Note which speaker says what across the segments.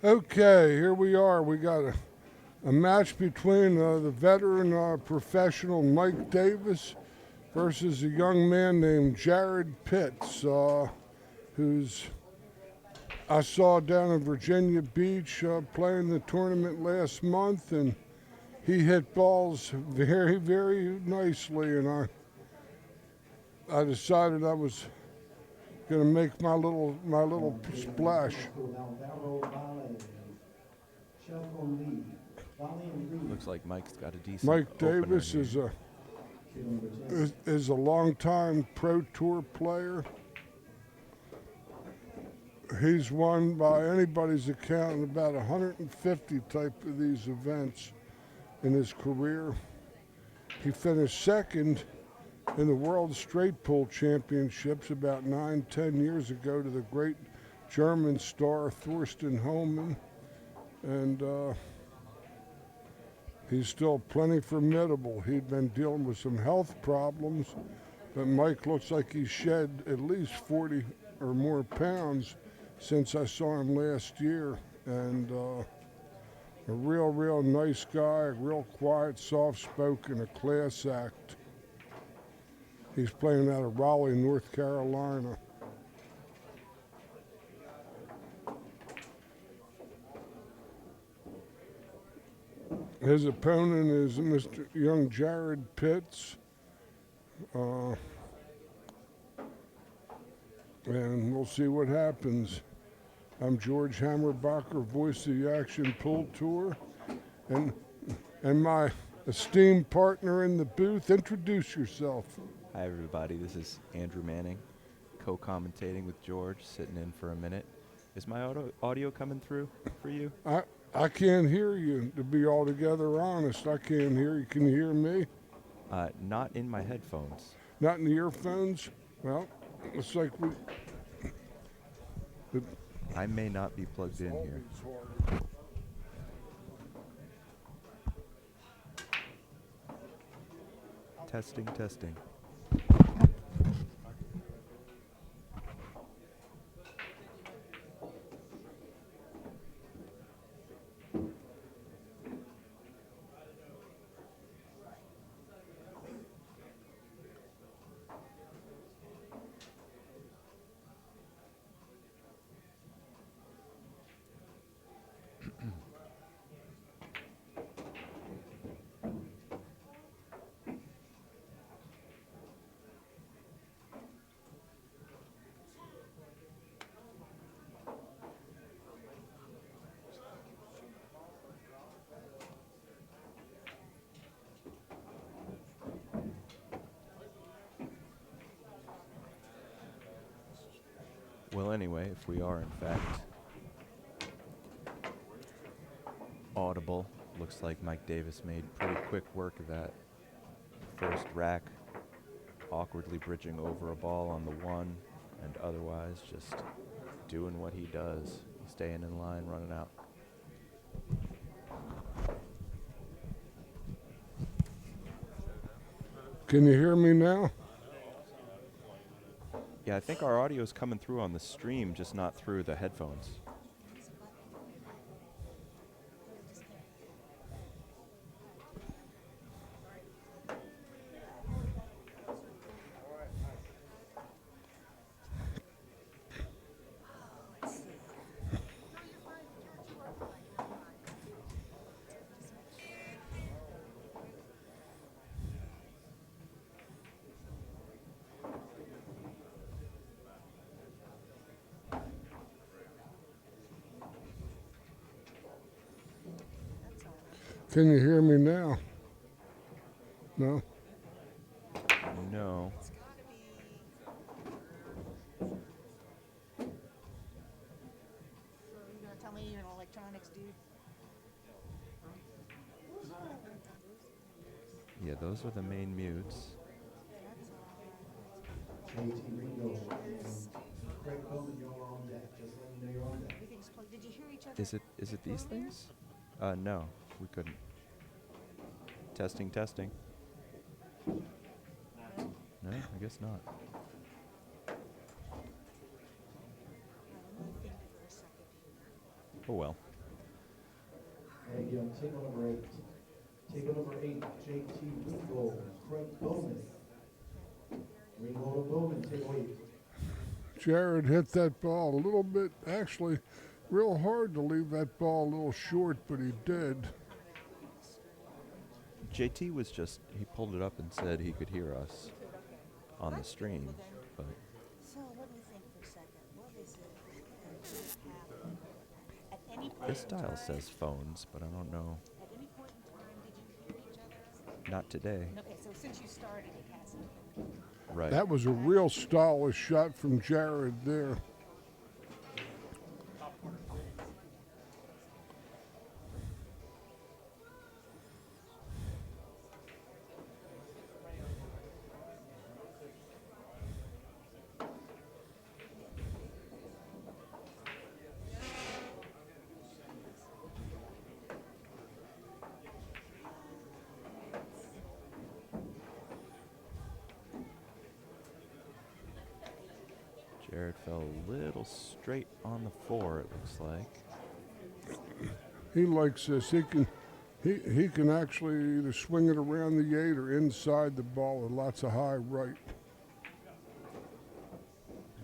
Speaker 1: Okay, here we are. We got a match between the veteran professional Mike Davis versus a young man named Jared Pitts, who's I saw down in Virginia Beach playing the tournament last month, and he hit balls very, very nicely, and I decided I was going to make my little splash.
Speaker 2: Looks like Mike's got a decent
Speaker 1: Mike
Speaker 2: opener
Speaker 1: Davis
Speaker 2: here.
Speaker 1: is a longtime pro tour player. He's won by anybody's account about 150 type of these events in his career. He finished second in the World Straight Pool Championships about 9, 10 years ago to the great German star Thorsten Hohmann, and he's still plenty formidable. He'd been dealing with some health problems, but Mike looks like he's shed at least 40 or more pounds since I saw him last year, and a real nice guy, real quiet, soft-spoken, a class act. He's playing out of Raleigh, North Carolina. His opponent is Mr. Young Jared Pitts, and we'll see what happens. I'm George Hammerbacher, voice of the Action Pool Tour, and my esteemed partner in the booth. Introduce yourself.
Speaker 2: Hi, everybody. This is Andrew Manning, co-commentating with George, sitting in for a minute. Is my audio coming through for you?
Speaker 1: I can't hear you, to be altogether honest. I can't hear you. Can you hear me?
Speaker 2: Not in my headphones.
Speaker 1: Not in the earphones? Well, looks like
Speaker 2: I may not be plugged in here. Testing, testing. Well, anyway, if we are in fact audible, looks like Mike Davis made pretty quick work of that first rack, awkwardly bridging over a ball on the one, and otherwise just doing what he does, staying in line, running out.
Speaker 1: Can you hear me now?
Speaker 2: Yeah, I think our audio is coming through on the stream, just not through the headphones.
Speaker 1: Can you hear me now? No?
Speaker 2: No.
Speaker 3: You're gonna tell me you're an electronics dude?
Speaker 2: Yeah, those are the main mutes.
Speaker 3: Everything's plugged. Did you hear each other?
Speaker 2: Is it these things? No, we couldn't. Testing, testing. No, I guess not.
Speaker 3: Let me think for a second here.
Speaker 2: Oh well.
Speaker 4: Again, table number 8. Table number 8, JT Ringo, Craig Bowman. Ringo Bowman, table 8.
Speaker 1: Jared hit that ball a little bit, actually, real hard to leave that ball a little short, but he did.
Speaker 2: JT was he pulled it up and said he could hear us on the stream, but
Speaker 3: So let me think for a second. What is it? At any point
Speaker 2: this
Speaker 3: in
Speaker 2: dial
Speaker 3: time,
Speaker 2: says phones, but I don't know.
Speaker 3: at any point in time, did you hear each other?
Speaker 2: Not today.
Speaker 3: Okay, so since you started, it hasn't.
Speaker 2: Right.
Speaker 1: That was a real stylish shot from Jared there.
Speaker 2: Jared fell a little straight on the 4, it looks like.
Speaker 1: He likes this. He can actually either swing it around the 8 or inside the ball with lots of high right.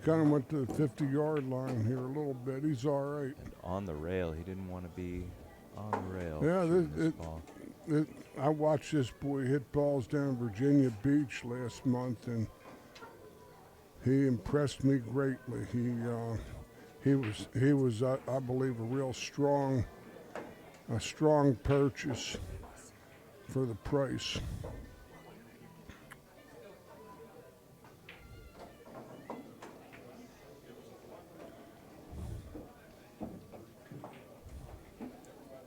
Speaker 1: Kind of went to the 50-yard line here a little bit. He's all right.
Speaker 2: And on the rail, he didn't want to be on the rail.
Speaker 1: Yeah,
Speaker 2: shooting this ball.
Speaker 1: I watched this boy hit balls down Virginia Beach last month, and he impressed me greatly. He was I believe a real strong purchase for the price.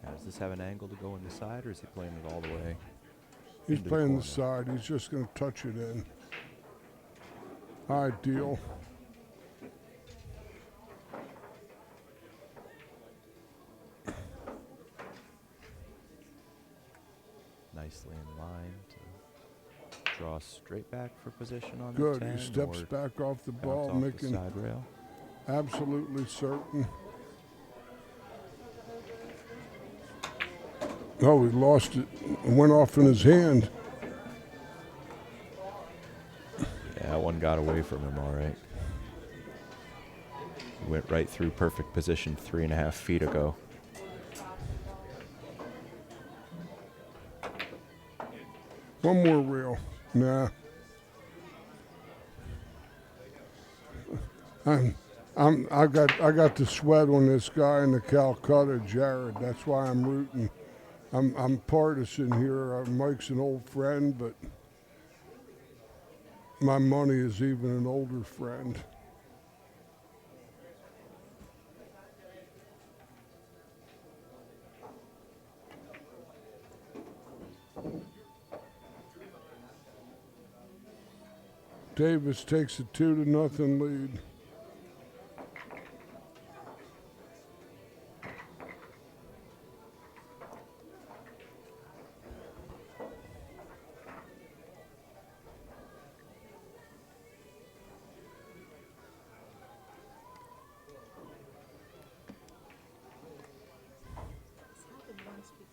Speaker 2: Now, does this have an angle to go in the side, or is he playing it all the way?
Speaker 1: He's
Speaker 2: into
Speaker 1: playing the
Speaker 2: corner?
Speaker 1: side. He's just going to touch it in. Ideal.
Speaker 2: Nicely in line to draw straight back for position on
Speaker 1: Good.
Speaker 2: the 10.
Speaker 1: He steps
Speaker 2: or
Speaker 1: back off the
Speaker 2: bounce
Speaker 1: ball,
Speaker 2: off the
Speaker 1: making
Speaker 2: side rail.
Speaker 1: absolutely certain. Oh, he lost it. It went off in his hand.
Speaker 2: Yeah, one got away from him all right. He went right through perfect position 3.5 feet ago.
Speaker 1: One more reel. Nah. I got the sweat on this guy in the Calcutta, Jared. That's why I'm rooting. I'm partisan here. Mike's an old friend, but my money is even an older friend. Davis takes a 2-0 lead.
Speaker 3: It's happened once before.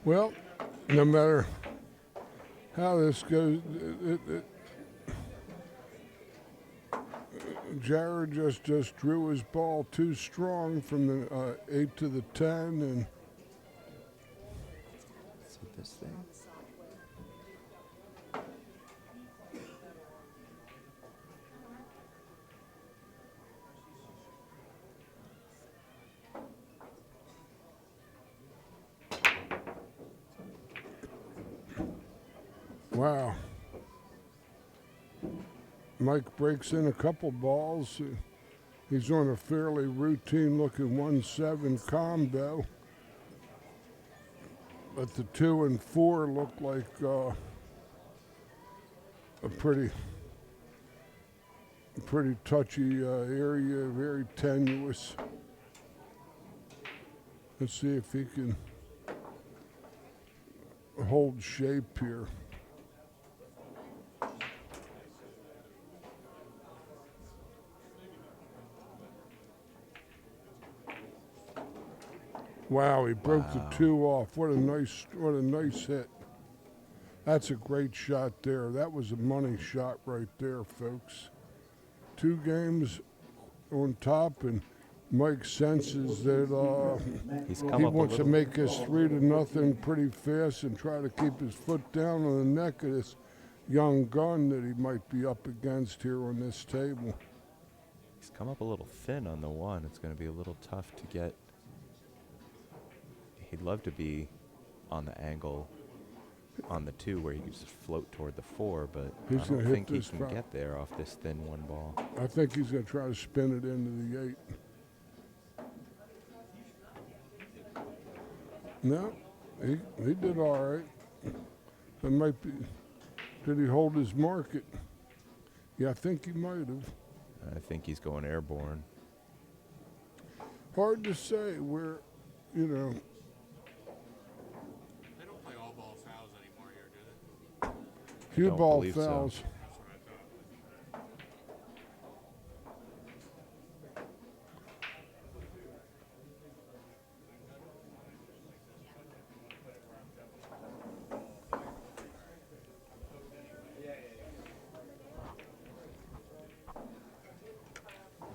Speaker 1: Well, no matter how this goes, Jared just drew his ball too strong from the 8 to the 10, and
Speaker 2: See this thing?
Speaker 1: wow. Mike breaks in a couple balls. He's on a fairly routine-looking 1-7 combo. But the 2 and 4 look like a pretty touchy area, very tenuous. Let's see if he can. hold shape here. Wow, he broke the 2 off. What a nice hit. That's a great shot there. That was a money shot right there, folks. 2 games on top, and Mike senses that
Speaker 2: He's
Speaker 1: he
Speaker 2: come up a
Speaker 1: wants to
Speaker 2: little.
Speaker 1: make this 3-0 pretty fast and try to keep his foot down on the neck of this young gun that he might be up against here on this table.
Speaker 2: He's come up a little thin on the 1. It's going to be a little tough to get. He'd love to be on the angle on the 2 where he could just float toward the 4, but
Speaker 1: He's
Speaker 2: I
Speaker 1: gonna
Speaker 2: don't
Speaker 1: hit
Speaker 2: think he
Speaker 1: this
Speaker 2: can
Speaker 1: pro-
Speaker 2: get there off this thin 1 ball.
Speaker 1: I think he's going to try to spin it into the 8. No, he did all right. That might be. Did he hold his market? Yeah, I think he might have.
Speaker 2: I think he's going airborne.
Speaker 1: Hard to say where, you know.
Speaker 5: They don't play all ball fouls anymore here, do they?
Speaker 1: Cue
Speaker 2: don't
Speaker 1: ball
Speaker 2: believe so.
Speaker 1: fouls.
Speaker 5: That's what I thought.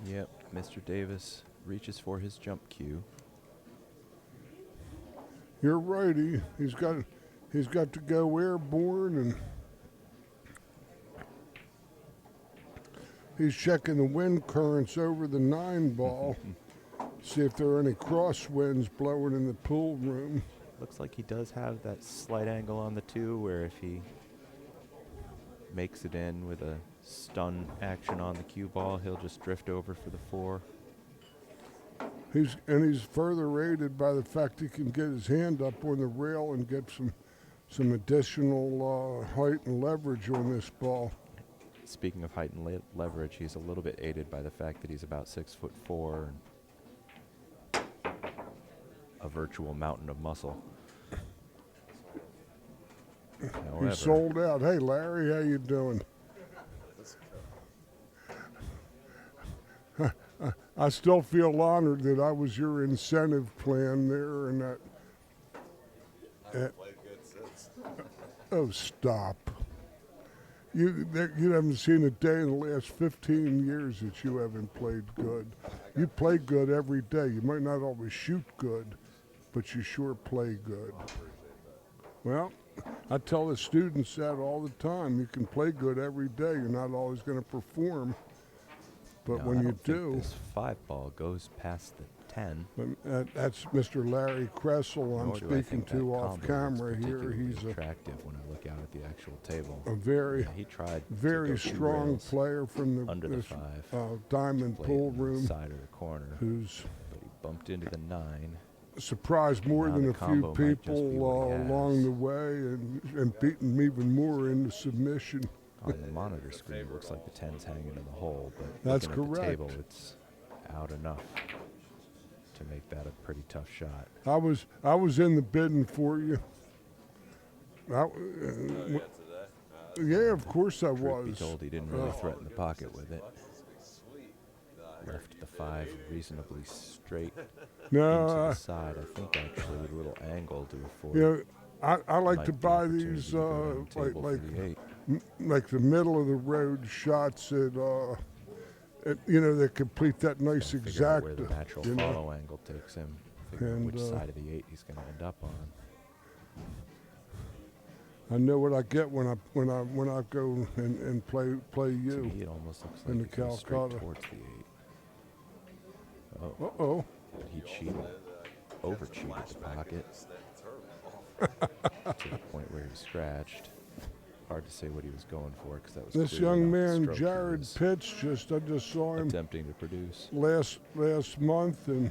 Speaker 2: Yep, Mr. Davis reaches for his jump cue.
Speaker 1: You're right. He's got to go airborne, and he's checking the wind currents over the 9 ball. See if there are any crosswinds blowing in the pool room.
Speaker 2: Looks like he does have that slight angle on the 2 where if he makes it in with a stun action on the cue ball, he'll just drift over for the 4.
Speaker 1: He's further aided by the fact he can get his hand up on the rail and get some additional height and leverage on this ball.
Speaker 2: Speaking of height and leverage, he's a little bit aided by the fact that he's about 6'4" and a virtual mountain of muscle. However,
Speaker 1: He's sold out. Hey, Larry, how you doing? I still feel honored that I was your incentive plan there, and that.
Speaker 6: Played good since.
Speaker 1: Oh, stop! You haven't seen a day in the last 15 years that you haven't played good. You play good every day. You might not always shoot good, but you sure play good. Well, I tell the students that all the time. You can play good every day. You're not always going to perform. But
Speaker 2: no,
Speaker 1: when
Speaker 2: I
Speaker 1: you
Speaker 2: don't think
Speaker 1: do,
Speaker 2: this 5 ball goes past the 10.
Speaker 1: that's Mr. Larry Kressel I'm
Speaker 2: Nor do I
Speaker 1: speaking
Speaker 2: think that
Speaker 1: to off
Speaker 2: combo looks
Speaker 1: camera here.
Speaker 2: particularly
Speaker 1: He's
Speaker 2: attractive when I look out at the actual table.
Speaker 1: a very,
Speaker 2: Yeah, he tried to
Speaker 1: very
Speaker 2: go 2
Speaker 1: strong
Speaker 2: rails
Speaker 1: player from
Speaker 2: under the
Speaker 1: this
Speaker 2: 5.
Speaker 1: diamond
Speaker 2: Played
Speaker 1: pool
Speaker 2: in the
Speaker 1: room
Speaker 2: side of the corner,
Speaker 1: who's
Speaker 2: but he bumped into the 9.
Speaker 1: surprised more
Speaker 2: Now
Speaker 1: than
Speaker 2: the
Speaker 1: a few
Speaker 2: combo might just be
Speaker 1: people
Speaker 2: what he
Speaker 1: along
Speaker 2: has.
Speaker 1: the way and beaten me even more into submission.
Speaker 2: On the monitor screen, it looks like the 10's hanging in the hole, but
Speaker 1: That's
Speaker 2: looking at the table,
Speaker 1: correct.
Speaker 2: it's out enough to make that a pretty tough shot.
Speaker 1: I was in the bidding for you. Yeah, of course I
Speaker 2: Truth be
Speaker 1: was.
Speaker 2: told, he didn't really threaten the pocket with it. Left the 5 reasonably straight into
Speaker 1: No,
Speaker 2: the side. I think actually with a little angle to afford.
Speaker 1: you know, I like
Speaker 2: Mike
Speaker 1: to
Speaker 2: the
Speaker 1: buy
Speaker 2: opportunity
Speaker 1: these
Speaker 2: to go down the table for the 8.
Speaker 1: like the middle of the road shots that that complete that nice
Speaker 2: Gotta figure out where
Speaker 1: exacta.
Speaker 2: the natural
Speaker 1: you know?
Speaker 2: follow angle takes him. Figure out
Speaker 1: And,
Speaker 2: which side of the 8 he's going to end up on.
Speaker 1: I know what I get when I go and play
Speaker 2: To
Speaker 1: you.
Speaker 2: me, it almost looks
Speaker 1: in
Speaker 2: like
Speaker 1: the
Speaker 2: it goes straight
Speaker 1: Calcutta.
Speaker 2: towards the 8. Oh,
Speaker 1: Uh-oh.
Speaker 2: but he cheated, over cheated the pocket to the point where he scratched. Hard to say what he was going for because that was
Speaker 1: This
Speaker 2: clearly
Speaker 1: young
Speaker 2: not the
Speaker 1: man,
Speaker 2: stroke he
Speaker 1: Jared
Speaker 2: was
Speaker 1: Pitts, I just saw him
Speaker 2: attempting to produce.
Speaker 1: last month, and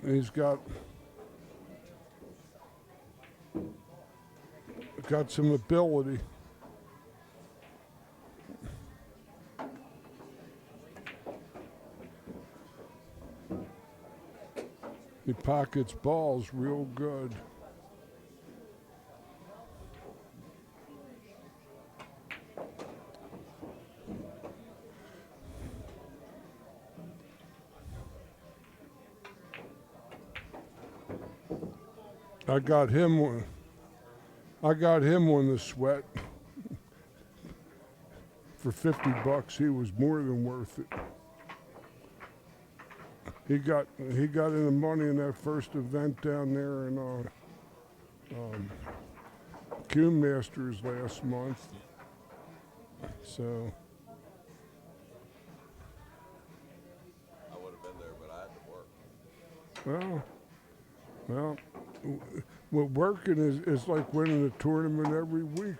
Speaker 1: he's got some ability. He pockets balls real good. I got him one. I got him on the sweat for $50. He was more than worth it. He got in the money in that first event down there in Q Masters last month. So
Speaker 6: I would have been there, but I had to work.
Speaker 1: well, what working is like winning a tournament every week.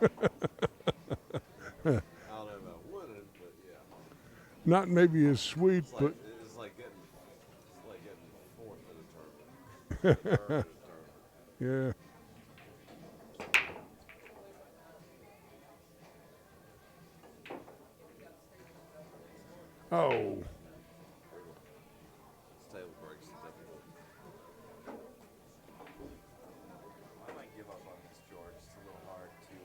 Speaker 6: I don't know about winning, but yeah.
Speaker 1: Not maybe as sweet,
Speaker 6: It's like,
Speaker 1: but
Speaker 6: it's like getting fourth in a tournament. Third in a tournament.
Speaker 1: yeah. Oh,
Speaker 6: It's table breaks are difficult.
Speaker 2: I might give up on this, George. It's a little hard to,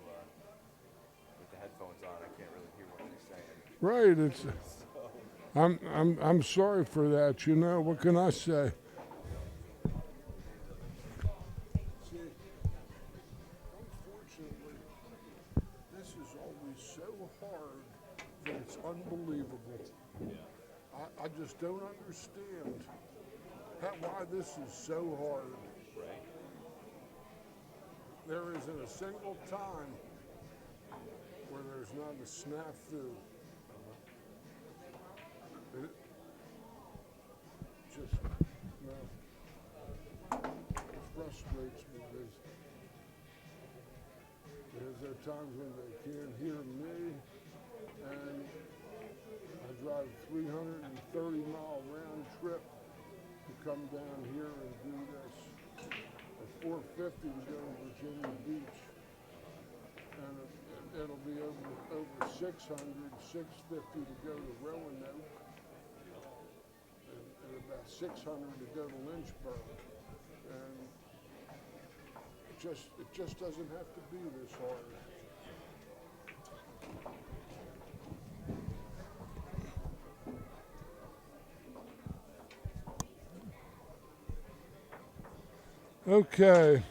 Speaker 2: with the headphones on, I can't really hear what you're saying.
Speaker 1: right. It's I'm sorry for that. You know what can I say? See, unfortunately, this is always so hard that it's unbelievable. I just don't understand why this is so hard.
Speaker 2: Right.
Speaker 1: There isn't a single time where there's not a snafu. It just, no, it frustrates me because there are times when they can't hear me, and I drive 330-mile round trip to come down here and do this. At 450 to go to Virginia Beach, and it'll be over 600, 650 to go to Roanoke, and about 600 to go to Lynchburg, and it just doesn't have to be this hard. Okay.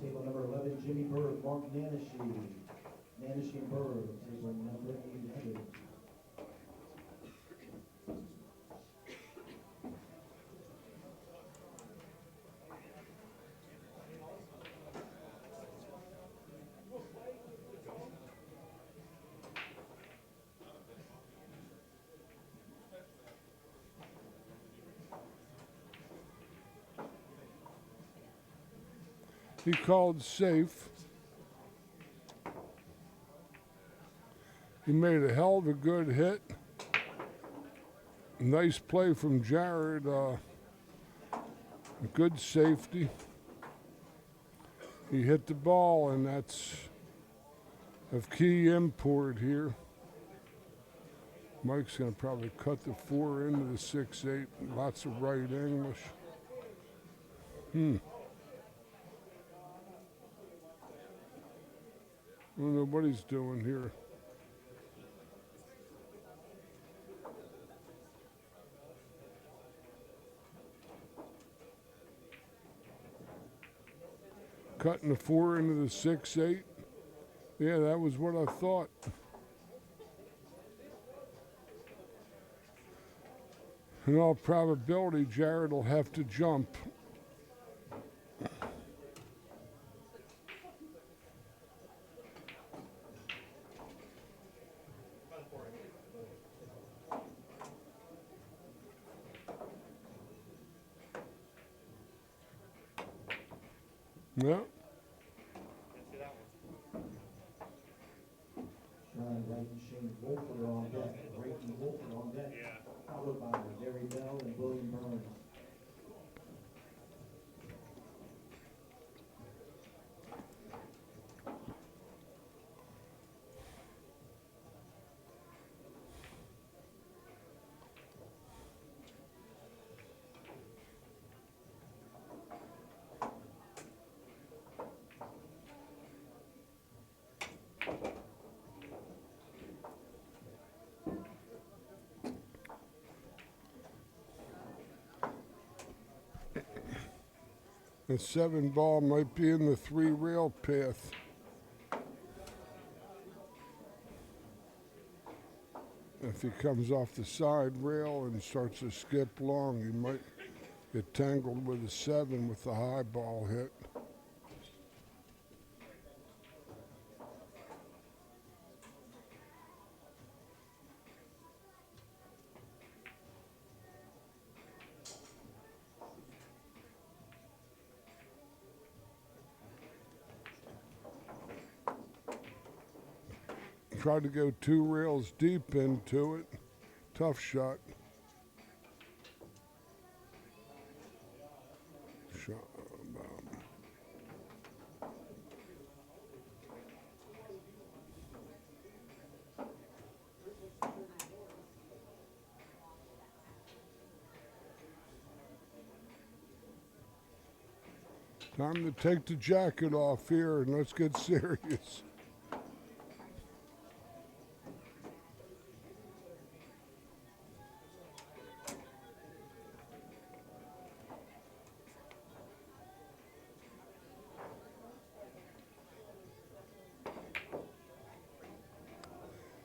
Speaker 4: Table number 11, Jimmy Bird, Mark Nanishi. Nanishi and Bird, table number 800.
Speaker 1: He called safe. He made a hell of a good hit. Nice play from Jared. Good safety. He hit the ball, and that's of key import here. Mike's going to probably cut the 4 into the 6-8. Lots of right English. I don't know what he's doing here. Cutting the 4 into the 6-8. Yeah, that was what I thought. In all probability, Jared will have to jump. Yeah.
Speaker 4: Sean Wright and Shane Wolford are on deck. Wright and Wolford on deck. Followed by Gary Bell and William Burns.
Speaker 1: The 7 ball might be in the 3 rail path. If he comes off the side rail and starts to skip long, he might get tangled with a 7 with the high ball hit. Tried to go 2 rails deep into it. Tough shot. Time to take the jacket off here and let's get serious.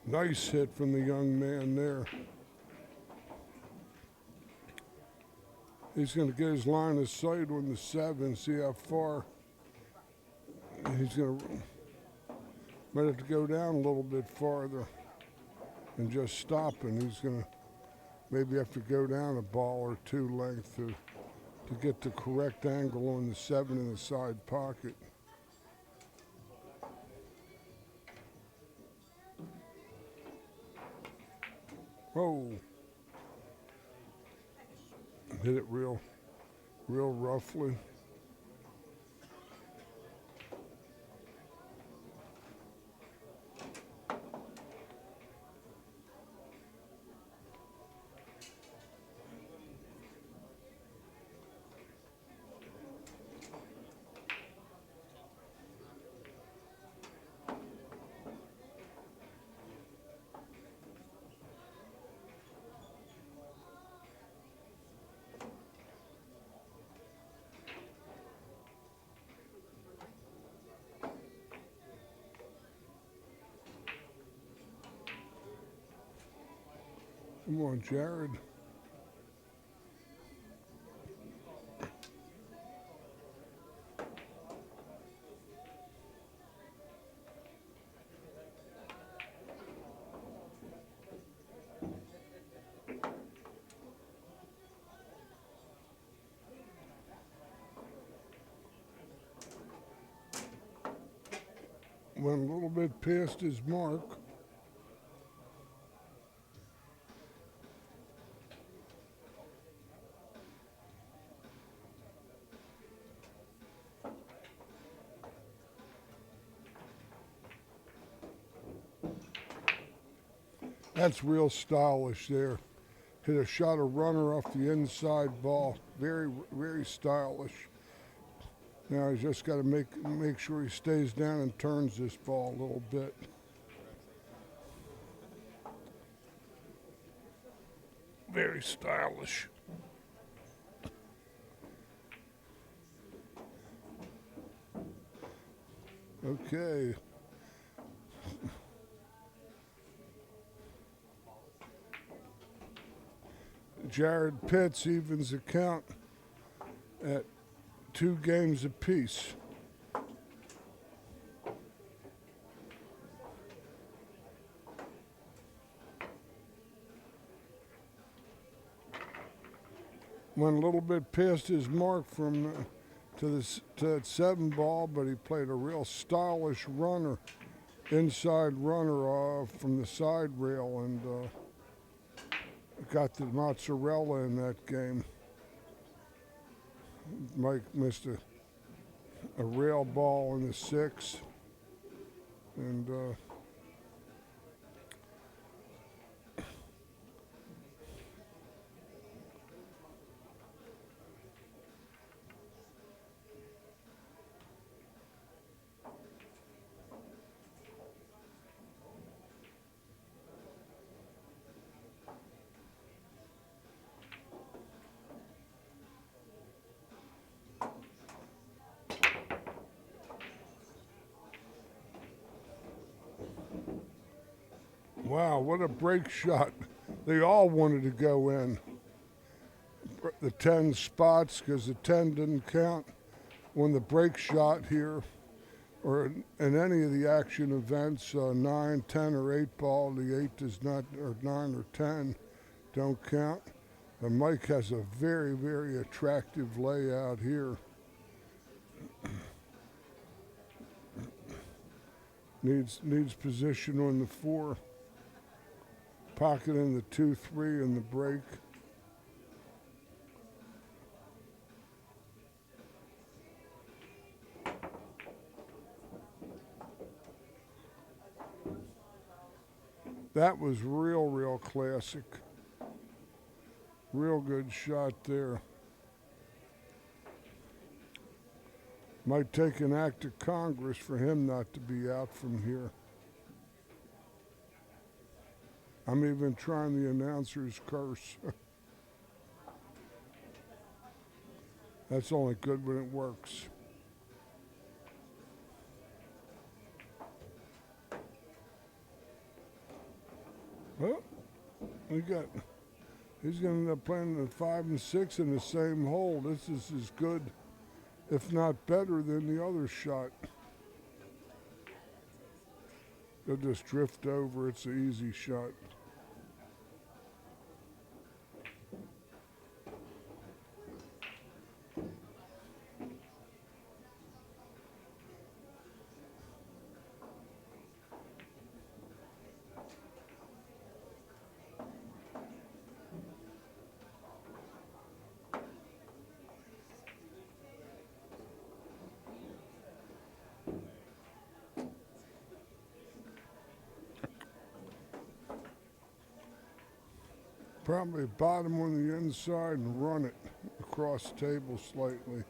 Speaker 1: Nice hit from the young man there. He's going to get his line of sight on the 7, see how far. He's going to, might have to go down a little bit farther and just stop, and he's going to maybe have to go down a ball or 2 length to get the correct angle on the 7 in the side pocket. Whoa. Hit it real roughly. Come on, Jared. Went a little bit past his mark. That's real stylish there. Hit a shot a runner off the inside ball. Very, very stylish. Now he's just got to make sure he stays down and turns this ball a little bit. Very stylish. Okay. Jared Pitts evens the count at 2 games apiece. Went a little bit past his mark from to that 7 ball, but he played a real stylish runner, inside runner from the side rail, and got the mozzarella in that game. Mike missed a rail ball in the 6, and Wow, what a break shot. They all wanted to go in. The 10 spots, because the 10 didn't count on the break shot here, or in any of the action events, 9, 10, or 8 ball. The 8 does not, or 9 or 10 don't count. And Mike has a very, very attractive layout here. Needs position on the 4. Pocket in the 2, 3, and the break. That was real classic. Real good shot there. Might take an act of Congress for him not to be out from here. I'm even trying the announcer's curse. That's only good when it works. Well, he's going to end up playing the 5 and 6 in the same hole. This is as good, if not better, than the other shot. They'll just drift over. It's an easy shot. Probably bottom on the inside and run it across table slightly.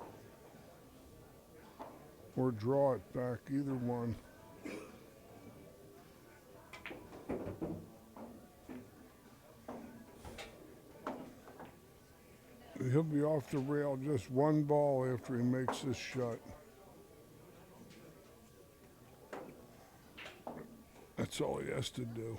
Speaker 1: Or draw it back, either one. He'll be off the rail just 1 ball after he makes this shot. That's all he has to do.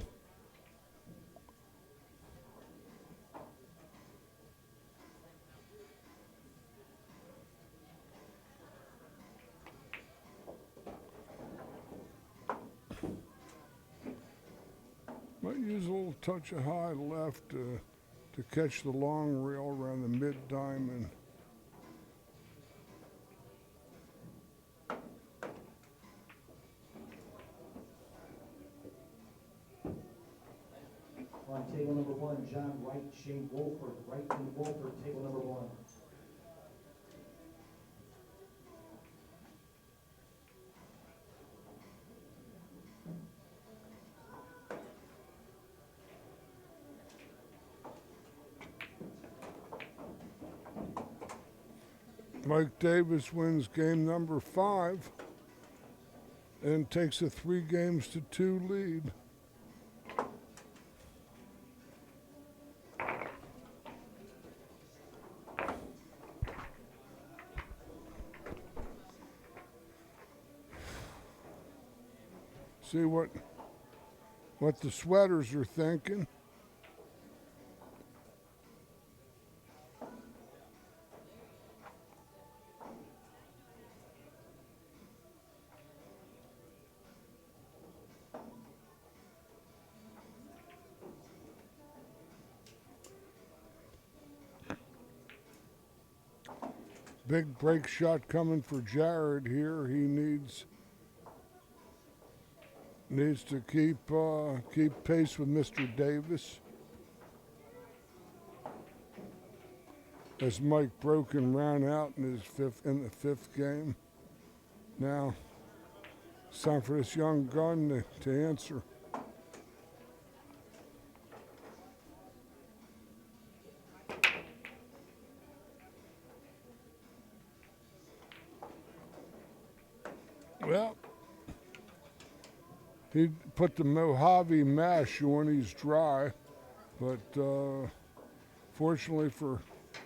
Speaker 1: Might use a little touch of high left to catch the long rail around the mid-diamond.
Speaker 4: On table number 1, John Wright, Shane Wolford. Wright and Wolford, table number 1.
Speaker 1: Mike Davis wins game number 5 and takes a 3-2 lead. See what the sweaters are thinking. Big break shot coming for Jared here. He needs to keep pace with Mr. Davis. As Mike broke and ran out in the fifth game. Now it's time for this young gun to answer. Well, he put the Mojave mash on. He's dry, but fortunately for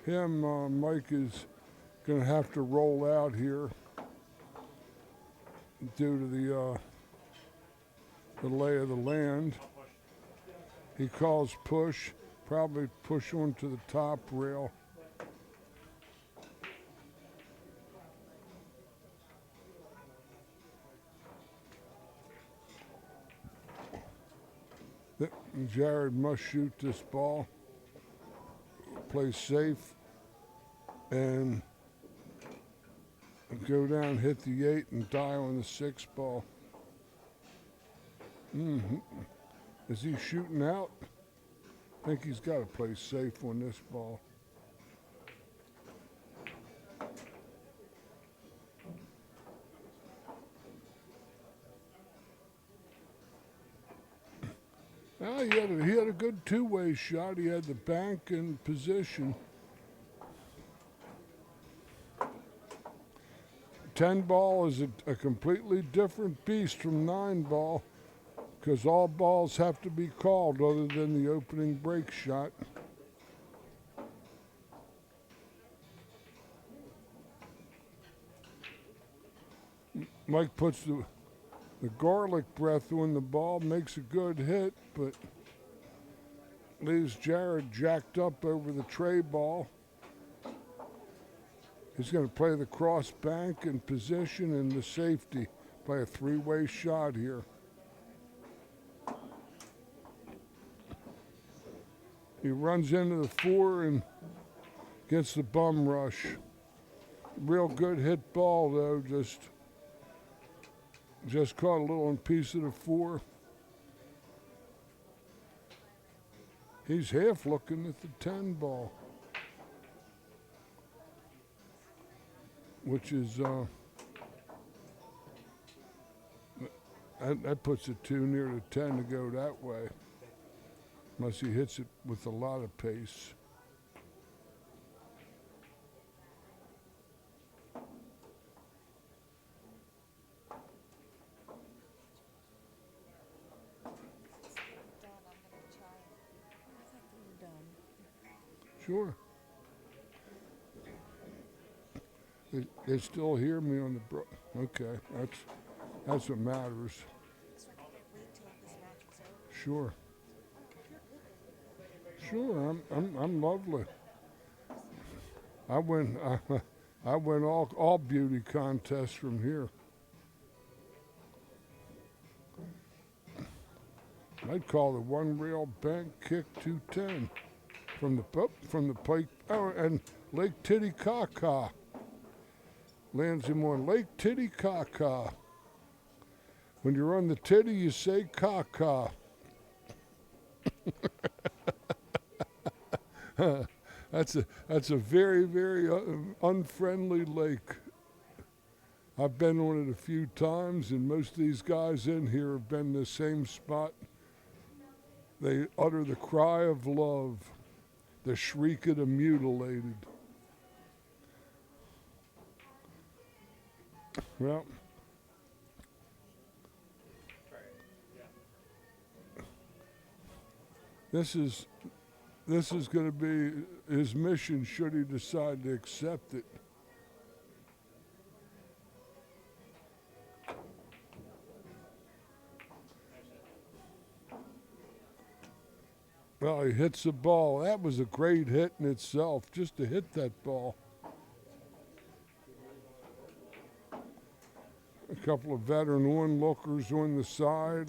Speaker 1: him, Mike is going to have to roll out here due to the lay of the land. He calls push, probably push onto the top rail. Jared must shoot this ball, play safe, and go down, hit the 8, and die on the 6 ball. Is he shooting out? I think he's got to play safe on this ball. He had a good two-way shot. He had the bank in position. 10 ball is a completely different beast from 9 ball because all balls have to be called other than the opening break shot. Mike puts the garlic breath on the ball, makes a good hit, but leaves Jared jacked up over the tray ball. He's going to play the cross bank in position and the safety. Play a 3-way shot here. He runs into the 4 and gets the bum rush. Real good hit ball though, just caught a little piece of the 4. He's half looking at the 10 ball, which is, that puts it too near the 10 to go that way, unless he hits it with a lot of pace.
Speaker 3: Done, I'm gonna try. I thought they were done.
Speaker 1: Sure. They still hear me on the okay, that's what matters.
Speaker 3: So I can wait till this match is over.
Speaker 1: Sure. Sure, I'm lovely. I win all beauty contests from here. I'd call the 1 rail bank kick 210 from the plate. Oh, and Lake Titicaca. Lands him on Lake Titicaca. When you're on the titty, you say caca. That's a very, very unfriendly lake. I've been on it a few times, and most of these guys in here have been in the same spot. They utter the cry of love, the shriek of the mutilated. Well, this is going to be his mission should he decide to accept it. Well, he hits the ball. That was a great hit in itself, just to hit that ball. A couple of veteran onlookers on the side.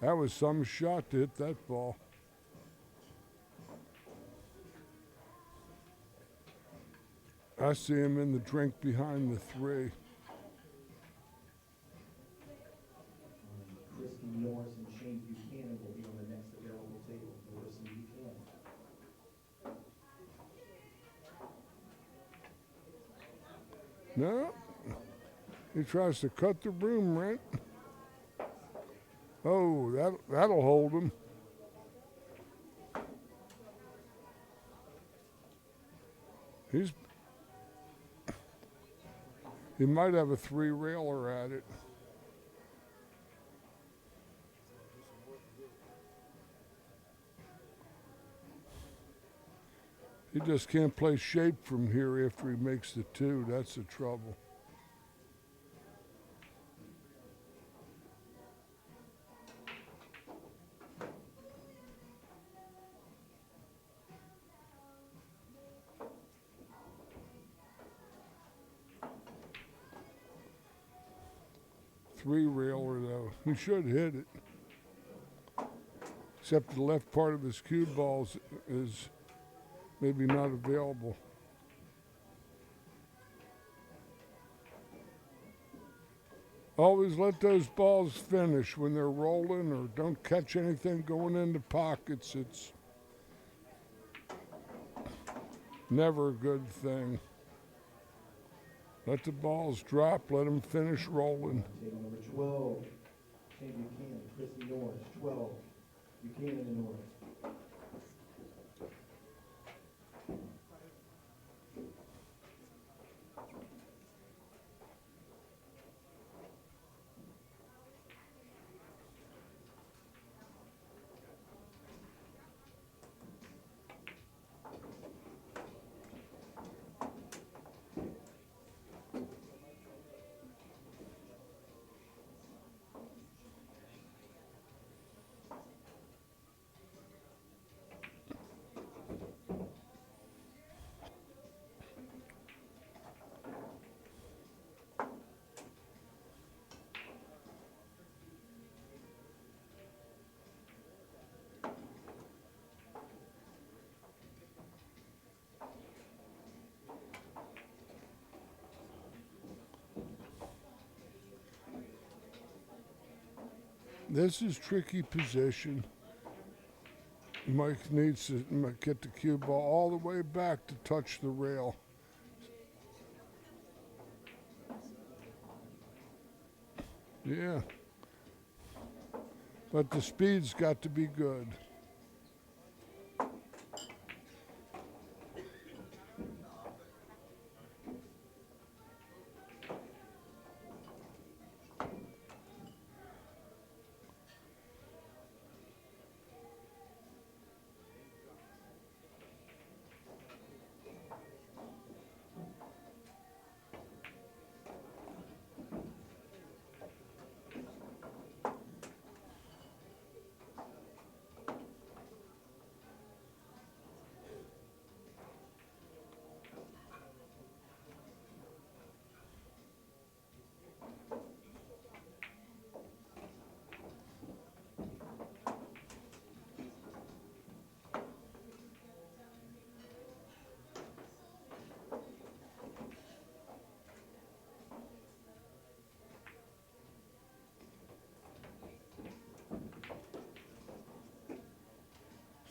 Speaker 1: That was some shot to hit that ball. I see him in the drink behind the 3.
Speaker 4: Christy Norris and Shane Buchanan will be on the next available table. Norris and Buchanan.
Speaker 1: No. He tries to cut the broom, right? Oh, that'll hold him. He might have a 3-railer at it. He just can't play shape from here after he makes the 2. That's the trouble. 3-railer though. He should hit it. Except the left part of his cue balls is maybe not available. Always let those balls finish when they're rolling, or don't catch anything going into pockets. It's never a good thing. Let the balls drop, let them finish rolling.
Speaker 4: Table number 12, Shane Buchanan, Chrissy Norris, 12, Buchanan and Norris.
Speaker 1: This is tricky position. Mike needs to get the cue ball all the way back to touch the rail. Yeah. But the speed's got to be good.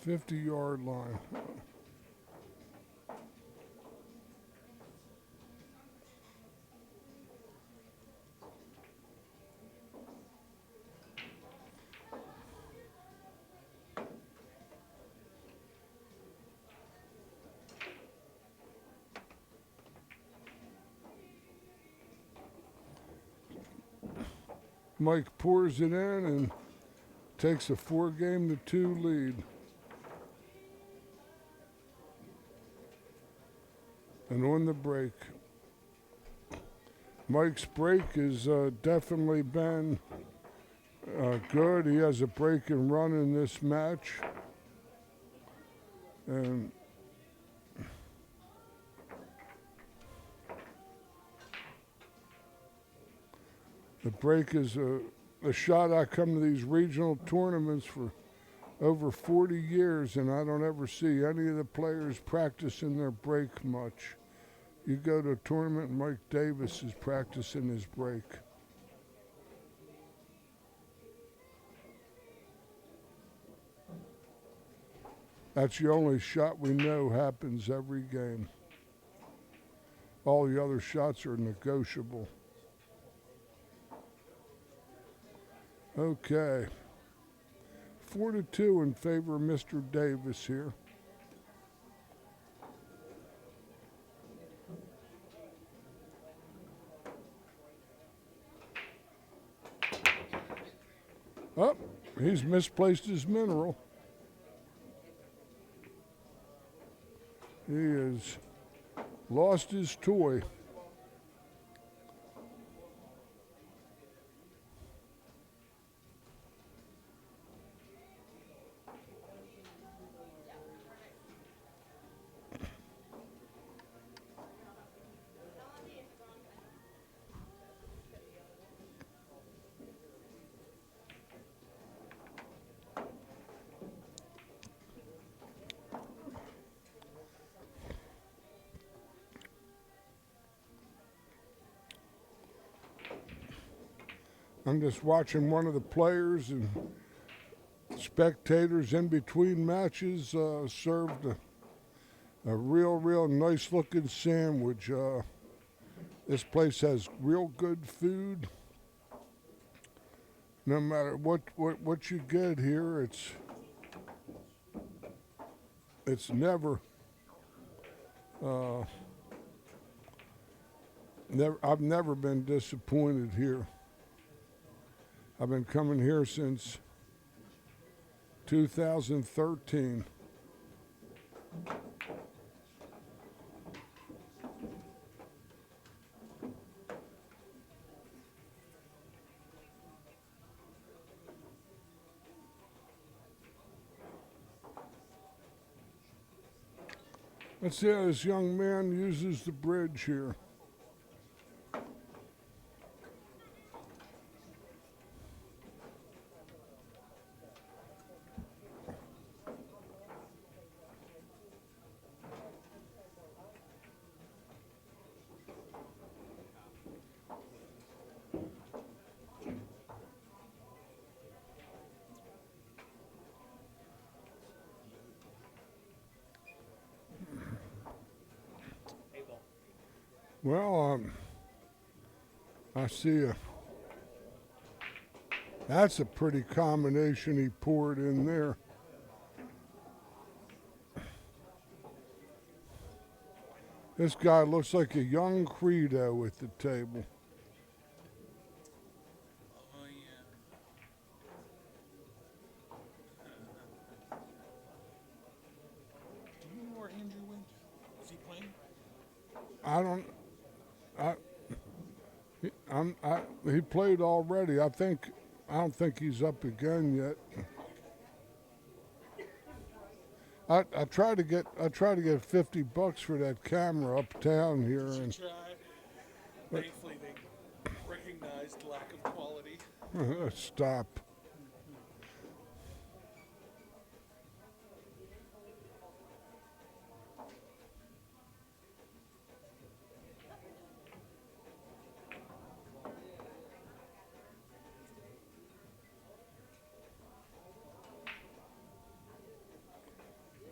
Speaker 1: .50-yard line. Mike pours it in and takes a 4-2 lead. And on the break, Mike's break has definitely been good. He has a break and run in this match. And the break is a shot. I come to these regional tournaments for over 40 years, and I don't ever see any of the players practicing their break much. You go to a tournament, Mike Davis is practicing his break. That's the only shot we know happens every game. All the other shots are negotiable. Okay. 4-2 in favor of Mr. Davis here. Oh, he's misplaced his mineral. He has lost his toy. I'm just watching one of the players, and spectators in between matches served a real nice looking sandwich. This place has real good food. No matter what you get here, it's never I've never been disappointed here. I've been coming here since 2013. Let's see how this young man uses the bridge here. Well, I see that's a pretty combination he poured in there. This guy looks like a young Credo at the table.
Speaker 5: Oh, yeah. Do you know where Andrew went? Is he playing?
Speaker 1: I don't. He played already. I don't think he's up again yet. I try to get $50 for that camera uptown here, and
Speaker 5: Tried. Thankfully, they recognized lack of quality.
Speaker 1: stop.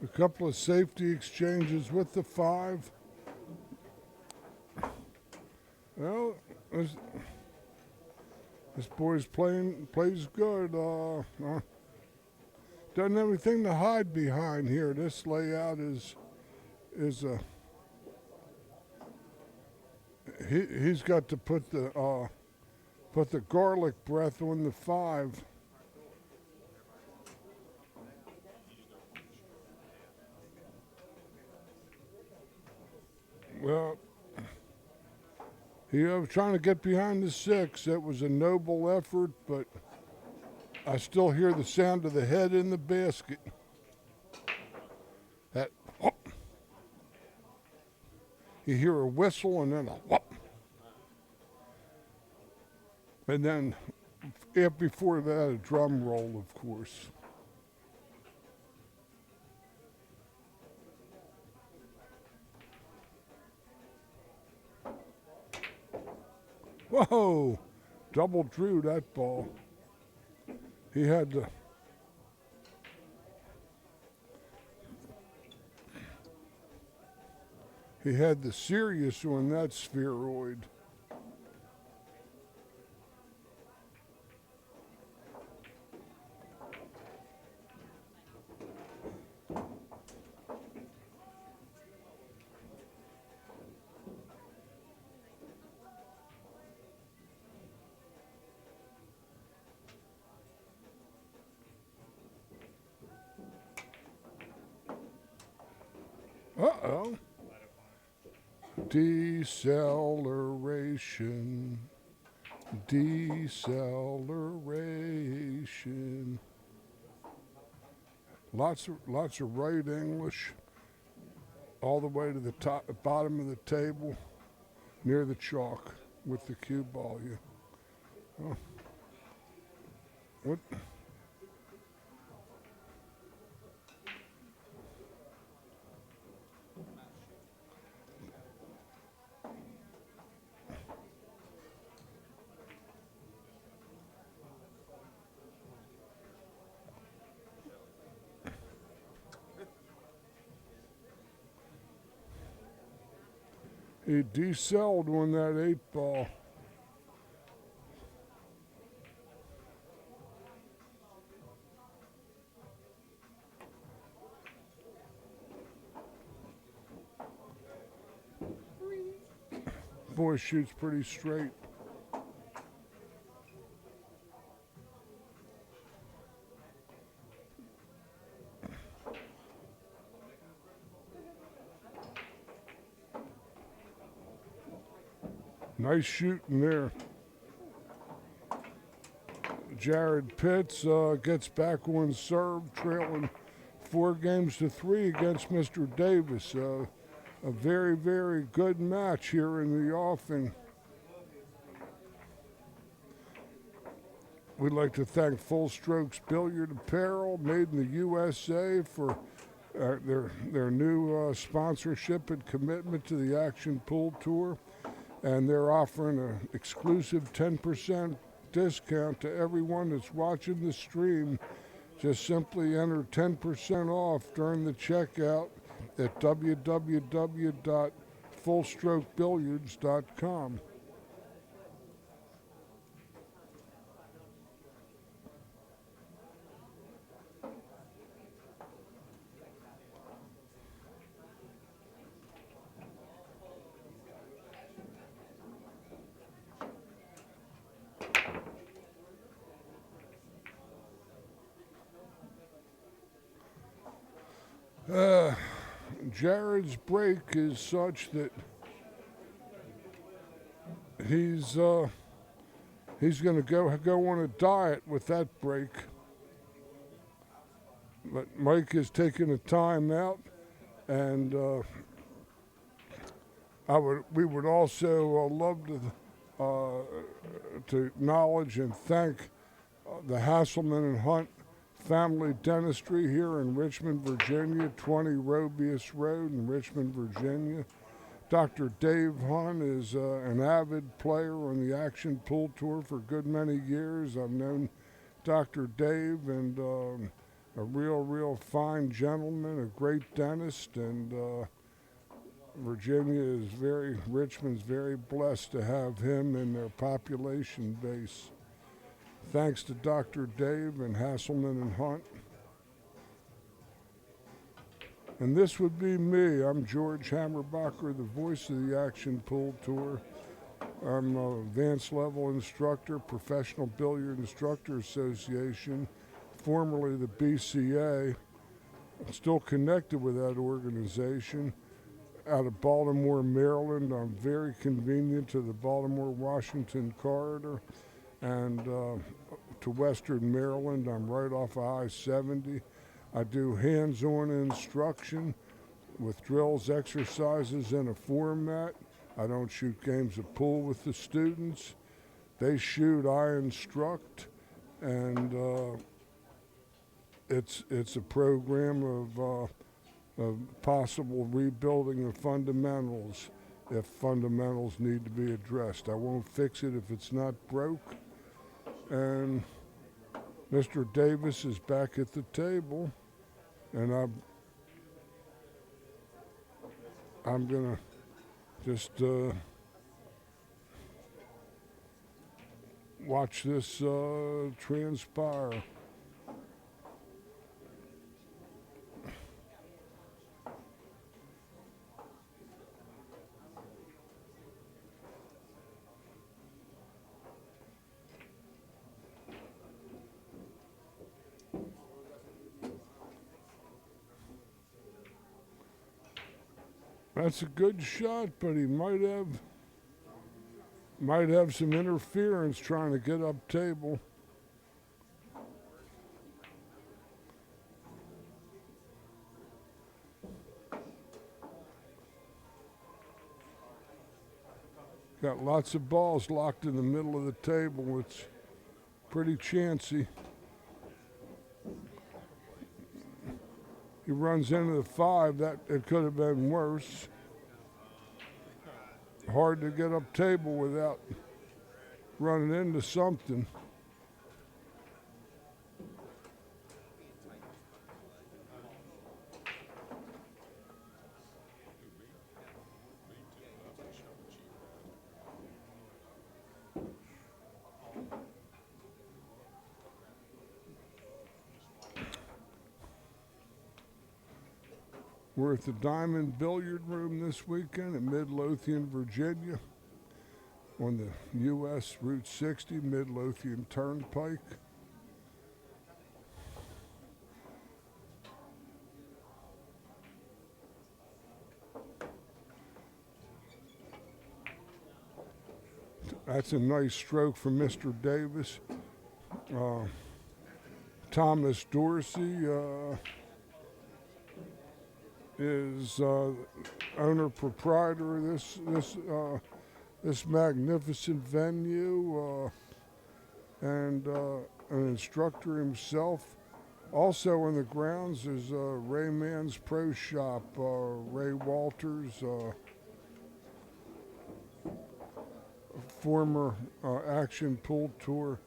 Speaker 1: A couple of safety exchanges with the 5. Well, this boy's plays good. Doesn't have anything to hide behind here. This layout is he's got to put the garlic breath on the 5. Well, he was trying to get behind the 6. It was a noble effort, but I still hear the sound of the head in the basket. That whoop. You hear a whistle and then a whoop. And then before that, a drum roll, of course. Whoa! Double drew that ball. He had the serious one, that spheroid. Uh-oh. Deceleration. Deceleration. Lots of right English all the way to the bottom of the table near the chalk with the cue ball. Yeah. Oh. What? He decelled on that 8 ball. Boy shoots pretty straight. Nice shooting there. Jared Pitts gets back on serve, trailing 4-3 against Mr. Davis. A very, very good match here in the offing. We'd like to thank Full Strokes Billiard Apparel, made in the USA, for their new sponsorship and commitment to the Action Pool Tour. And they're offering an exclusive 10% discount to everyone that's watching the stream. Just simply enter 10% off during the checkout at www.fullstrokebilliards.com. Jared's break is such that he's going to go on a diet with that break. But Mike is taking a time out, and we would also love to acknowledge and thank the Haselman and Hunt Family Dentistry here in Richmond, Virginia, 20 Robius Road in Richmond, Virginia. Dr. Dave Hunt is an avid player on the Action Pool Tour for a good many years. I've known Dr. Dave, and a real fine gentleman, a great dentist, and Richmond's very blessed to have him in their population base. Thanks to Dr. Dave and Haselman and Hunt. And this would be me. I'm George Hammerbacher, the voice of the Action Pool Tour. I'm an advanced level instructor, Professional Billiard Instructor Association, formerly the BCA. I'm still connected with that organization. Out of Baltimore, Maryland. I'm very convenient to the Baltimore-Washington corridor. And to Western Maryland, I'm right off of I-70. I do hands-on instruction with drills, exercises in a format. I don't shoot games of pool with the students. They shoot, I instruct, and it's a program of possible rebuilding of fundamentals if fundamentals need to be addressed. I won't fix it if it's not broke. And Mr. Davis is back at the table, and I'm gonna just watch this transpire. That's a good shot, but he might have some interference trying to get up table. Got lots of balls locked in the middle of the table. It's pretty chancy. He runs into the 5. That it could have been worse. Hard to get up table without running into something. We're at the Diamond Billiard Room this weekend in Midlothian, Virginia, on the U.S. Route 60 Midlothian Turnpike. That's a nice stroke from Mr. Davis. Thomas Dorsey is owner proprietor of this magnificent venue and an instructor himself. Also on the grounds is Ray Mann's Pro Shop, Ray Walters, former Action Pool Tour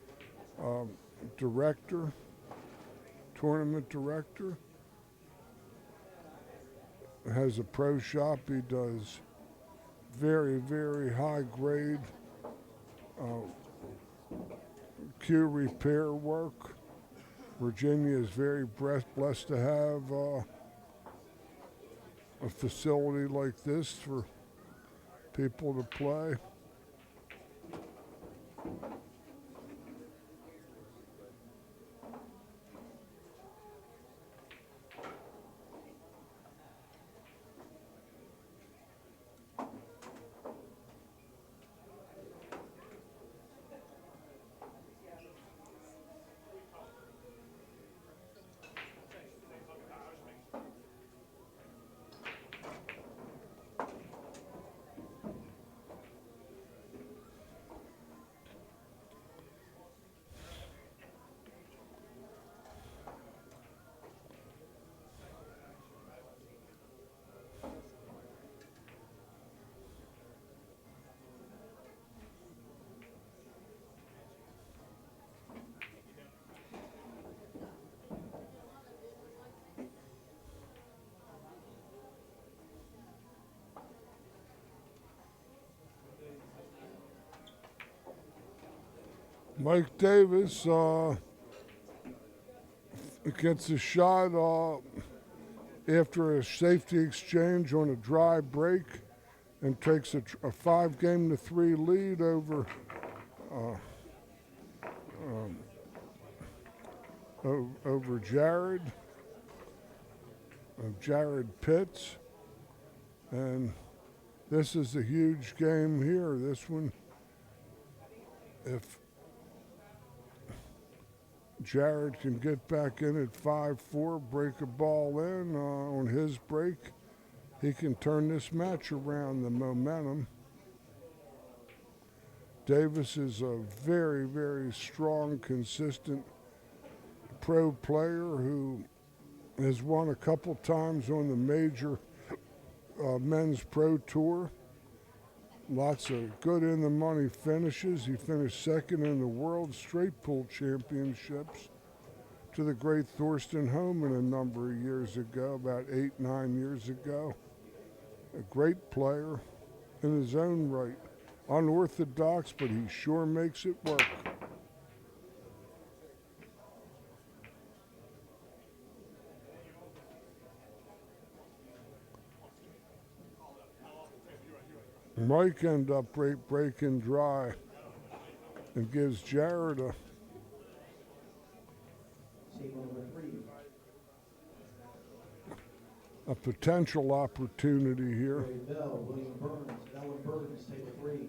Speaker 1: director, tournament director. Has a pro shop. He does very, very high grade cue repair work. Virginia is very blessed to have a facility like this for people to play. Mike Davis gets a shot after a safety exchange on a dry break and takes a 5-3 lead over over Jared Pitts. And this is a huge game here. This one, if Jared can get back in at 5-4, break a ball in on his break, he can turn this match around, the momentum. Davis is a very, very strong, consistent pro player who has won a couple times on the major men's pro tour. Lots of good in-the-money finishes. He finished second in the World Straight Pool Championships to the great Thorsten Homan a number of years ago, about 8-9 years ago. A great player in his own right. Unorthodox, but he sure makes it work. Mike ended up breaking dry and gives Jared a potential opportunity here.
Speaker 4: Bell, William Burns, Ellen Burns, table 3.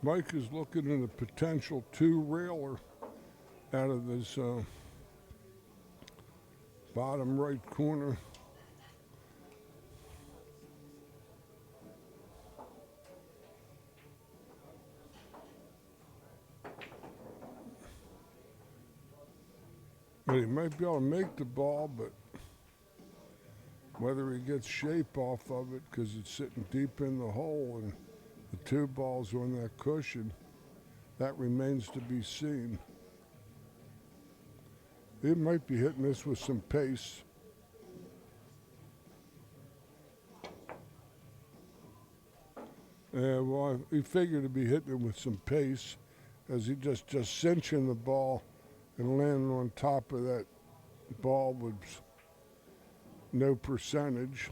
Speaker 1: Mike is looking at a potential 2-railer out of this bottom right corner But he might be able to make the ball, but whether he gets shape off of it because it's sitting deep in the hole and the two balls on that cushion, that remains to be seen. He might be hitting this with some pace. Yeah, well, he figured to be hitting it with some pace as he just cinching the ball and landing on top of that ball with no percentage.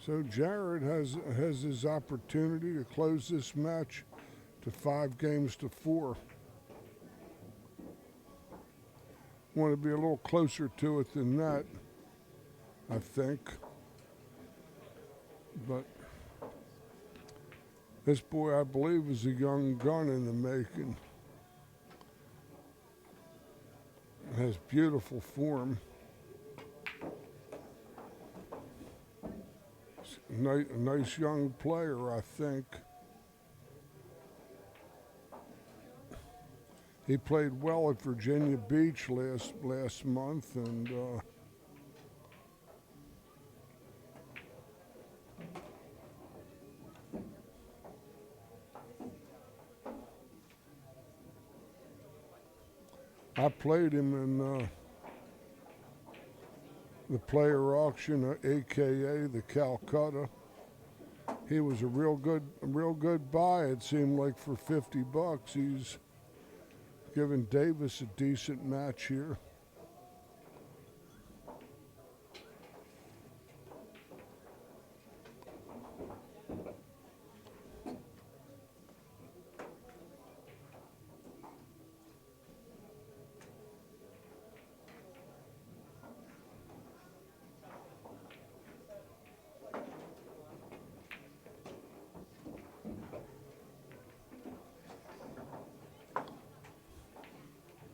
Speaker 1: So Jared has his opportunity to close this match to 5-4. Want to be a little closer to it than that, I think. But this boy, I believe, is a young gun in the making. Has beautiful form. Nice young player, I think. He played well at Virginia Beach last month, and I played him in the player auction, AKA the Calcutta. He was a real good buy. It seemed like for $50. He's giving Davis a decent match here.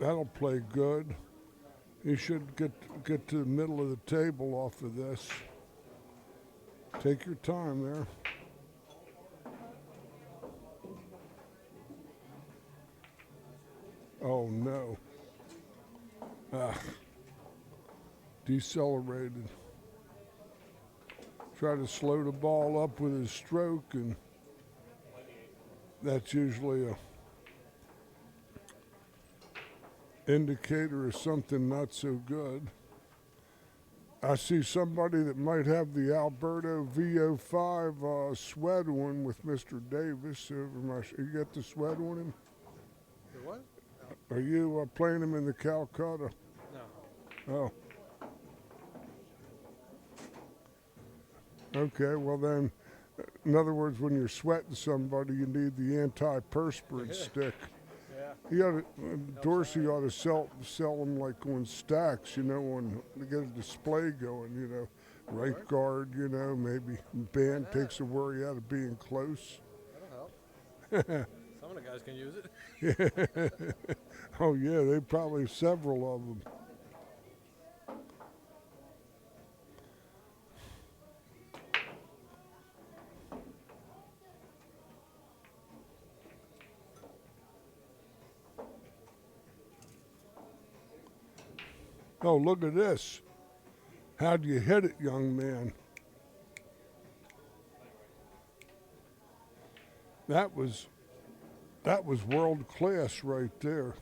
Speaker 1: That'll play good. He should get to the middle of the table off of this. Take your time there. Oh no. Decelerated. Try to slow the ball up with his stroke, and that's usually a indicator of something not so good. I see somebody that might have the Alberto VO5 sweat on with Mr. Davis. You got the sweat on him?
Speaker 6: The what?
Speaker 1: Are you playing him in the Calcutta?
Speaker 6: No.
Speaker 1: Oh. Okay, well then, in other words, when you're sweating somebody, you need the antiperspirant stick.
Speaker 6: Yeah.
Speaker 1: Dorsey ought to sell them like on stacks, to get a display going, right guard, maybe band takes the worry out of being close.
Speaker 6: That'll help. Some of the guys can use it.
Speaker 1: Oh yeah, they probably several of them. Oh, look at this. How'd you hit it, young man? That was world class right there.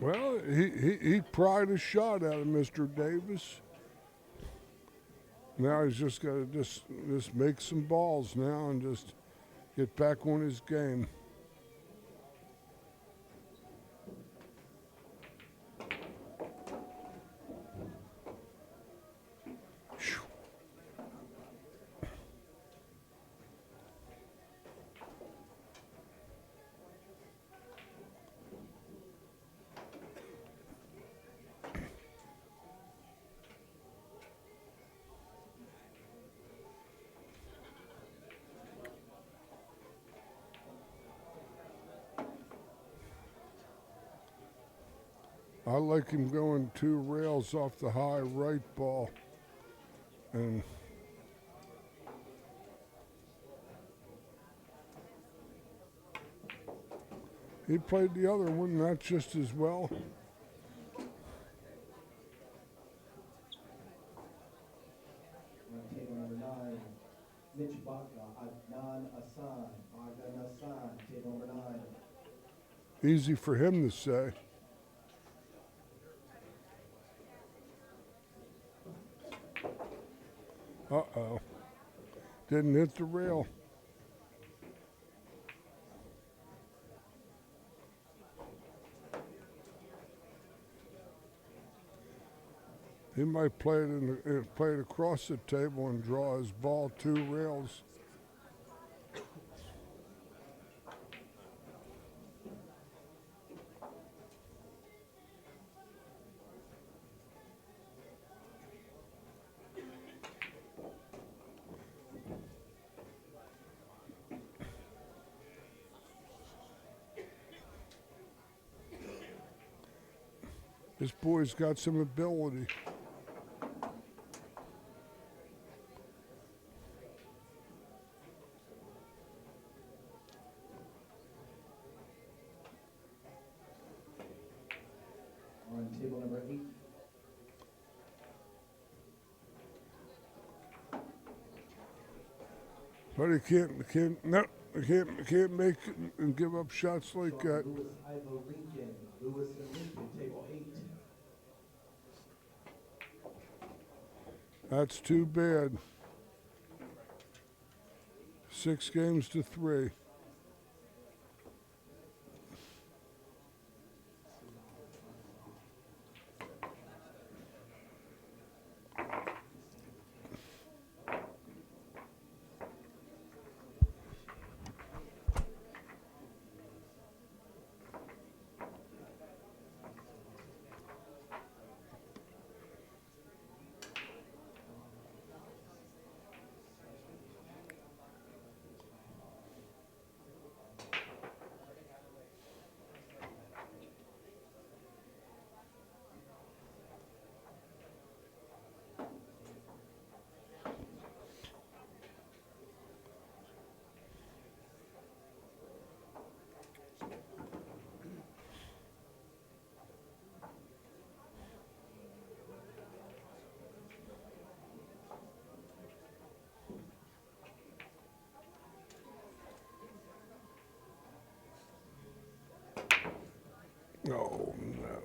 Speaker 1: Well, he pried a shot out of Mr. Davis. Now he's just got to just make some balls now and just get back on his game. I like him going 2 rails off the high right ball. And he played the other one not just as well.
Speaker 4: On table number 9, Midlothian, Adnan Hassan, table number 9.
Speaker 1: Easy for him to say. Uh-oh. Didn't hit the rail. He might play it across the table and draw his ball 2 rails. This boy's got some ability.
Speaker 4: On table number 8,
Speaker 1: But he can't make it and give up shots like that.
Speaker 4: Lewis Ivo Lincoln, Lewis and Lincoln, table 8.
Speaker 1: That's too bad. 6 games to 3. Oh, no.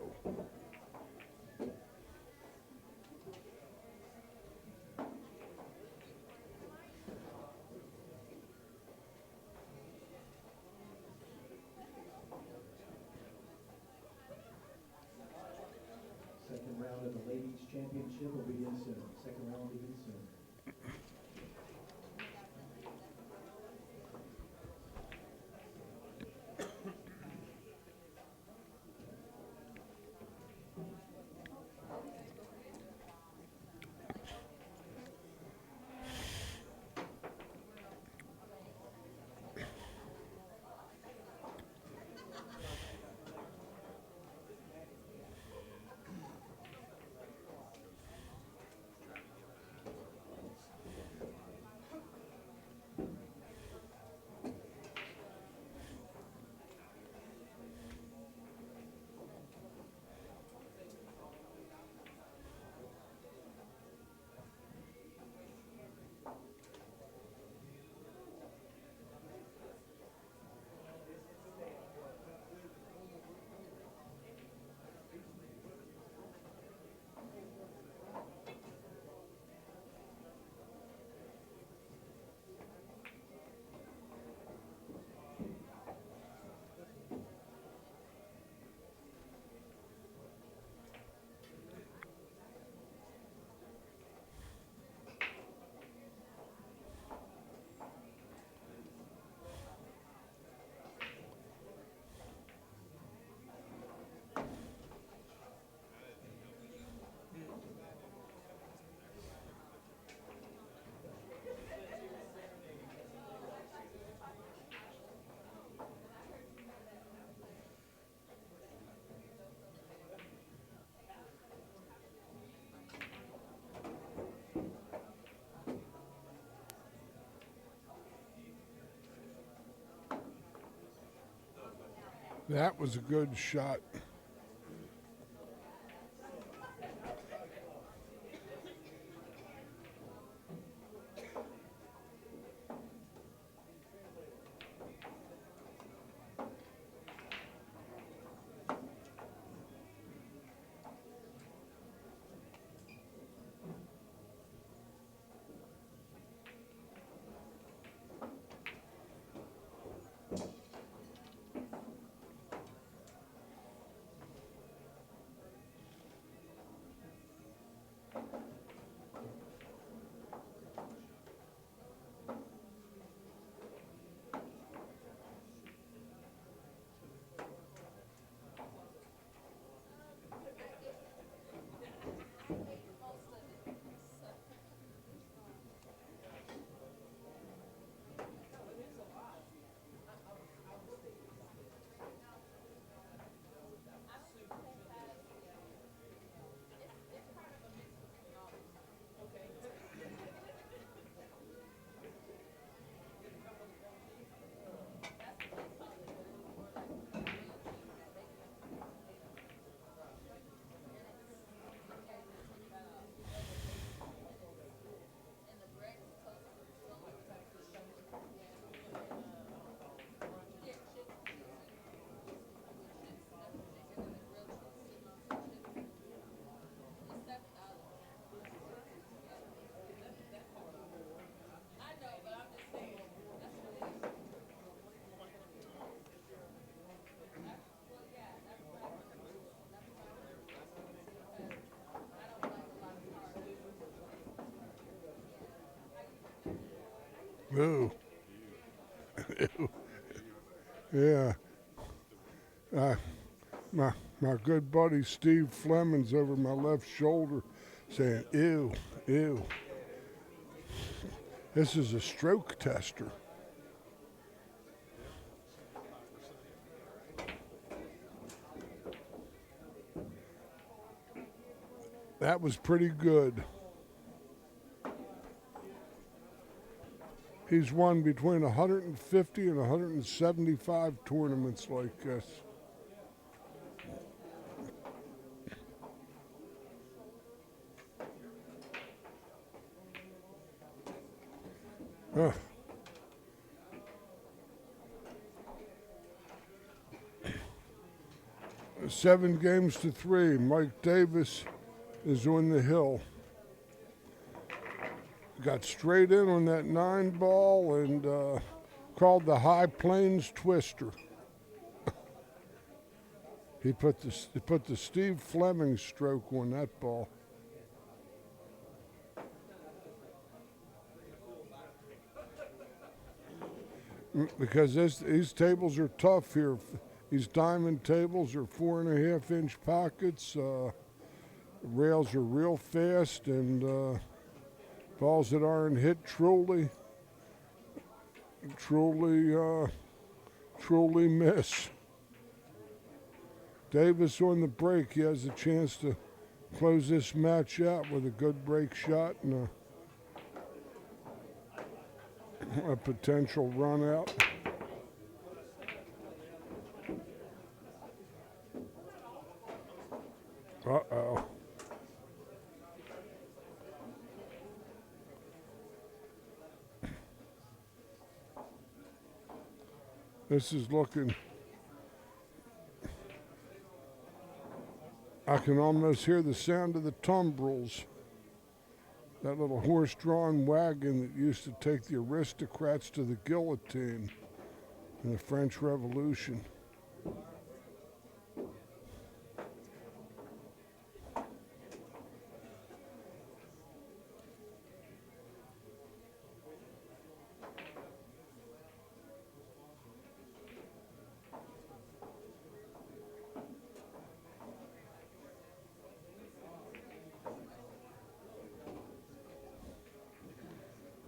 Speaker 4: Second round of the Ladies Championship will begin soon. Second round will begin soon.
Speaker 1: That was a good shot. Ooh. Yeah. Uh, my good buddy Steve Fleming's over my left shoulder saying, ew, ew. This is a stroke tester. That was pretty good. He's won between 150 and 175 tournaments like this. Ugh. Seven games to three. Mike Davis is on the hill. Got straight in on that 9 ball and called the High Plains Twister. He put the Steve Fleming stroke on that ball. Because these tables are tough here. These diamond tables are 4.5-inch pockets. Rails are real fast, and balls that aren't hit truly miss. Davis on the break. He has a chance to close this match out with a good break shot and a potential run out. Uh-oh. This is looking... I can almost hear the sound of the tumbrils. That little horse-drawn wagon that used to take the aristocrats to the guillotine in the French Revolution.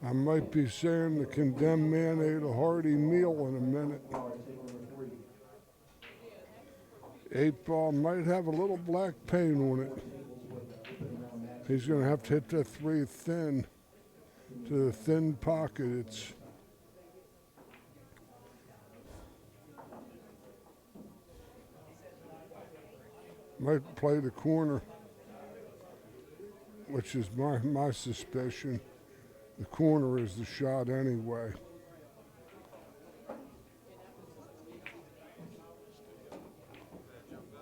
Speaker 1: I might be saying the condemned man ate a hearty meal in a minute. 8 ball might have a little black paint on it. He's going to have to hit that 3 thin to the thin pocket. Might play the corner, which is my suspicion. The corner is the shot anyway.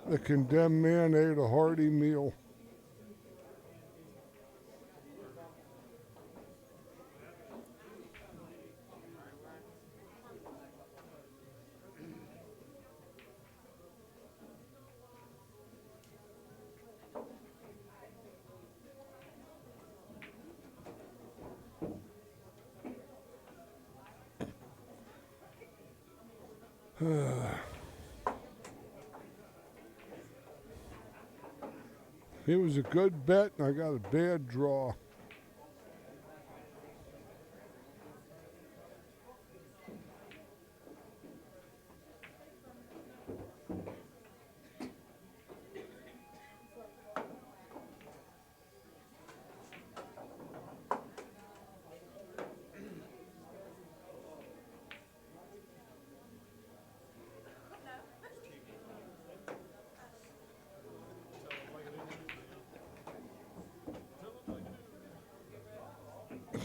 Speaker 1: The condemned man ate a hearty meal. It was a good bet, and I got a bad draw.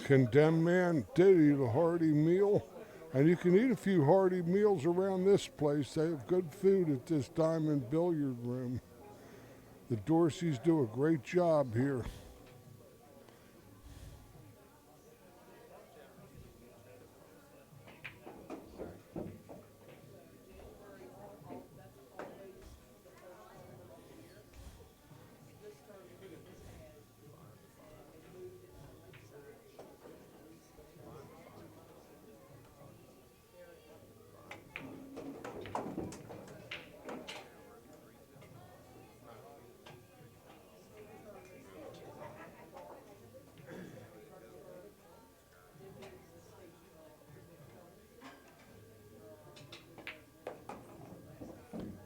Speaker 1: Condemned man did eat a hearty meal, and you can eat a few hearty meals around this place. They have good food at this diamond billiard room. The Dorseys do a great job here.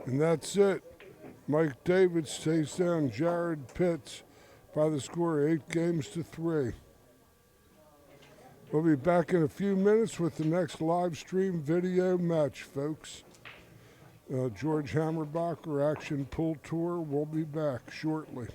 Speaker 1: And that's it. Mike Davis takes down Jared Pitts by the score of 8-3. We'll be back in a few minutes with the next live stream video match, folks. George Hammerbacher Action Pool Tour will be back shortly.